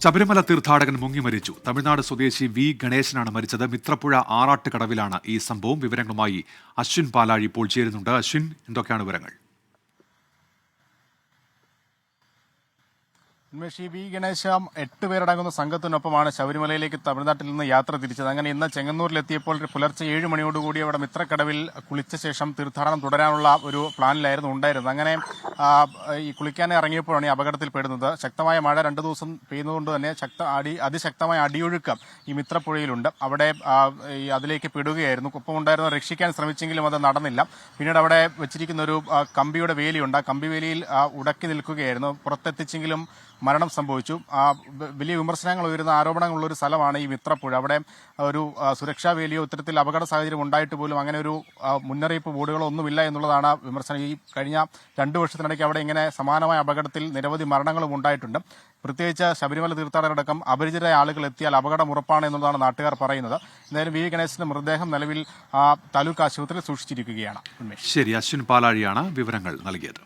ശബരിമല തീർത്ഥാടകൻ മുങ്ങി മരിച്ചു. തമിഴ്നാട് സ്വദേശി വി ഗണേശനാണ് മരിച്ചത്. മിത്രപ്പുഴ ആറാട്ടുകടവിലാണ് ഈ സംഭവം. വിവരങ്ങളുമായി അശ്വിൻ പാലാഴി ഇപ്പോൾ ചേരുന്നുണ്ട്. അശ്വിൻ, എന്തൊക്കെയാണ് വിവരങ്ങൾ? ഉന്മേഷ്, വി ഗണേശ 8 പേരടങ്ങുന്ന സംഘത്തിനൊപ്പമാണ് ശബരിമലയിലേക്ക് തമിഴ്നാട്ടിൽ നിന്ന് യാത്ര തിരിച്ചത്. അങ്ങനെ ഇന്ന് ചെങ്ങന്നൂരിലെത്തിയപ്പോൾ പുലർച്ചെ 7 മണിയോടുകൂടി അവിടെ മിത്രക്കടവിൽ കുളിച്ച ശേഷം തീർത്ഥാടനം തുടരാനുള്ള ഒരു പ്ലാനിലായിരുന്നു ഉണ്ടായിരുന്നത്. അങ്ങനെ ഈ കുളിക്കാൻ ഇറങ്ങിയപ്പോഴാണ് ഈ അപകടത്തിൽപ്പെടുന്നത്. ശക്തമായ മഴ 2 ദിവസം പെയ്യുന്നതുകൊണ്ട് തന്നെ അതിശക്തമായ അടിയൊഴുക്കം ഈ മിത്രപ്പുഴയിലുണ്ട്. അവിടെ അതിലേക്ക് പെടുകയായിരുന്നു. ഒപ്പമുണ്ടായിരുന്ന രക്ഷിക്കാൻ ശ്രമിച്ചെങ്കിലും അത് നടന്നില്ല. പിന്നീട് അവിടെ വെച്ചിരിക്കുന്ന ഒരു കമ്പിയുടെ വേലിയുണ്ട്. ആ കമ്പിവേലിയിൽ ഉടക്കി നിൽക്കുകയായിരുന്നു. പുറത്തെത്തിച്ചെങ്കിലും മരണം സംഭവിച്ചു. വലിയ വിമർശനങ്ങൾ ഉയരുന്ന ആരോപണങ്ങളുള്ള ഒരു സ്ഥലമാണ് ഈ മിത്രപ്പുഴ. അവിടെ ഒരു സുരക്ഷാ വേലിയോ ഇത്തരത്തിൽ അപകട സാഹചര്യം ഉണ്ടായിട്ട് പോലും അങ്ങനെ ഒരു മുന്നറിയിപ്പ് ബോർഡുകളോ ഒന്നുമില്ല എന്നുള്ളതാണ് വിമർശനം. ഈ കഴിഞ്ഞ 2 വർഷത്തിനിടയ്ക്ക് അവിടെ ഇങ്ങനെ സമാനമായ അപകടത്തിൽ നിരവധി മരണങ്ങളും ഉണ്ടായിട്ടുണ്ട്. പ്രത്യേകിച്ച് ശബരിമല തീർത്ഥാടകരടക്കം അപരിചിതരായ ആളുകൾ എത്തിയാൽ അപകടം ഉറപ്പാണ് എന്നുള്ളതാണ് നാട്ടുകാർ പറയുന്നത്. എന്തായാലും വി ഗണേശന്റെ മൃതദേഹം നിലവിൽ താലൂക്ക് ആശുപത്രിയിൽ സൂക്ഷിച്ചിരിക്കുകയാണ്. ശരി, അശ്വിൻ പാലാഴിയാണ് വിവരങ്ങൾ നൽകിയത്.